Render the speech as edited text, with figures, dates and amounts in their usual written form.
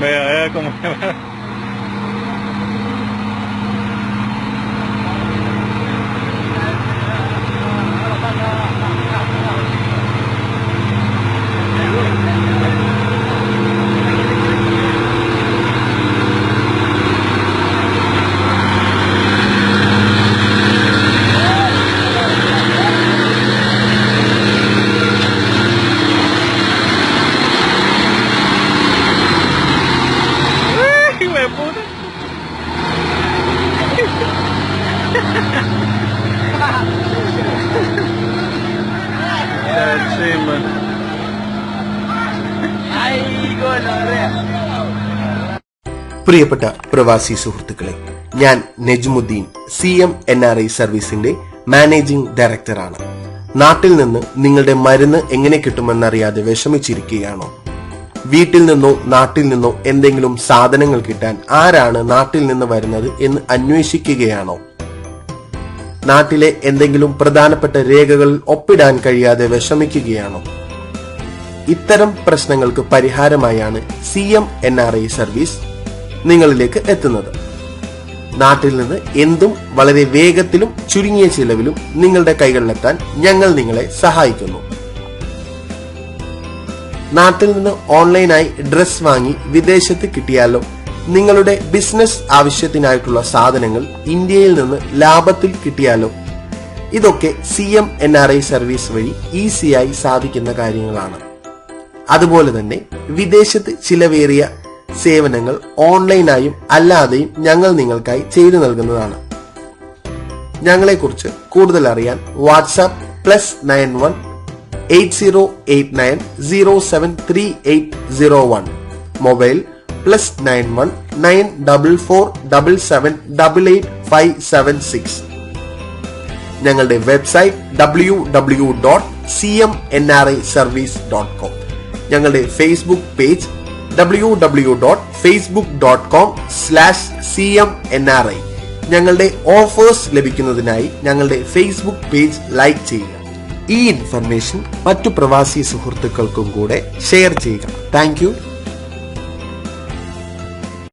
Vea cómo... പ്രിയപ്പെട്ട പ്രവാസി സുഹൃത്തുക്കളെ, ഞാൻ നജ്മുദ്ദീൻ, CMNRI സർവീസിന്റെ മാനേജിംഗ് ഡയറക്ടറാണ്. നാട്ടിൽ നിന്ന് നിങ്ങളുടെ മരുന്ന് എങ്ങനെ കിട്ടുമെന്നറിയാതെ വിഷമിച്ചിരിക്കുകയാണോ? വീട്ടിൽ നിന്നോ നാട്ടിൽ നിന്നോ എന്തെങ്കിലും സാധനങ്ങൾ കിട്ടാൻ ആരാണ് നാട്ടിൽ നിന്ന് വരുന്നത് എന്ന് അന്വേഷിക്കുകയാണോ? നാട്ടിലെ എന്തെങ്കിലും പ്രധാനപ്പെട്ട രേഖകളിൽ ഒപ്പിടാൻ കഴിയാതെ വിഷമിക്കുകയാണോ? ഇത്തരം പ്രശ്നങ്ങൾക്ക് പരിഹാരമായാണ് CMNRI സർവീസ് നിങ്ങളിലേക്ക് എത്തുന്നത്. നാട്ടിൽ നിന്ന് എന്തും വളരെ വേഗത്തിലും ചുരുങ്ങിയ ചിലവിലും നിങ്ങളുടെ കൈകളിലെത്താൻ ഞങ്ങൾ നിങ്ങളെ സഹായിക്കുന്നു. നാട്ടിൽ നിന്ന് ഓൺലൈനായി ഡ്രസ് വാങ്ങി വിദേശത്ത് കിട്ടിയാലോ, നിങ്ങളുടെ ബിസിനസ് ആവശ്യത്തിനായിട്ടുള്ള സാധനങ്ങൾ ഇന്ത്യയിൽ നിന്ന് ലാഭത്തിൽ കിട്ടിയാലോ, ഇതൊക്കെ CMNRI സർവീസ് വഴി ഈസിയായി സാധിക്കുന്ന കാര്യങ്ങളാണ്. അതുപോലെ തന്നെ വിദേശത്ത് ചിലവേറിയ സേവനങ്ങൾ ഓൺലൈനായും അല്ലാതെയും ഞങ്ങൾ നിങ്ങൾക്കായി ചെയ്തു നൽകുന്നതാണ്. ഞങ്ങളെക്കുറിച്ച് കൂടുതൽ അറിയാൻ വാട്സാപ്പ് +91 8089 0733801, മൊബൈൽ +91 94477888576. ഞങ്ങളുടെ വെബ്സൈറ്റ് www.cmnriservice.com, ഞങ്ങളുടെ ഫേസ്ബുക്ക് പേജ് www.facebook.com/CMNRI. ഞങ്ങളുടെ ഓഫേഴ്സ് ലഭിക്കുന്നതിനായി ഞങ്ങളുടെ ഫേസ്ബുക്ക് പേജ് ലൈക്ക് ചെയ്യുക. ഈ ഇൻഫർമേഷൻ മറ്റു പ്രവാസി സുഹൃത്തുക്കൾക്കും കൂടെ ഷെയർ ചെയ്യുക. Thank you.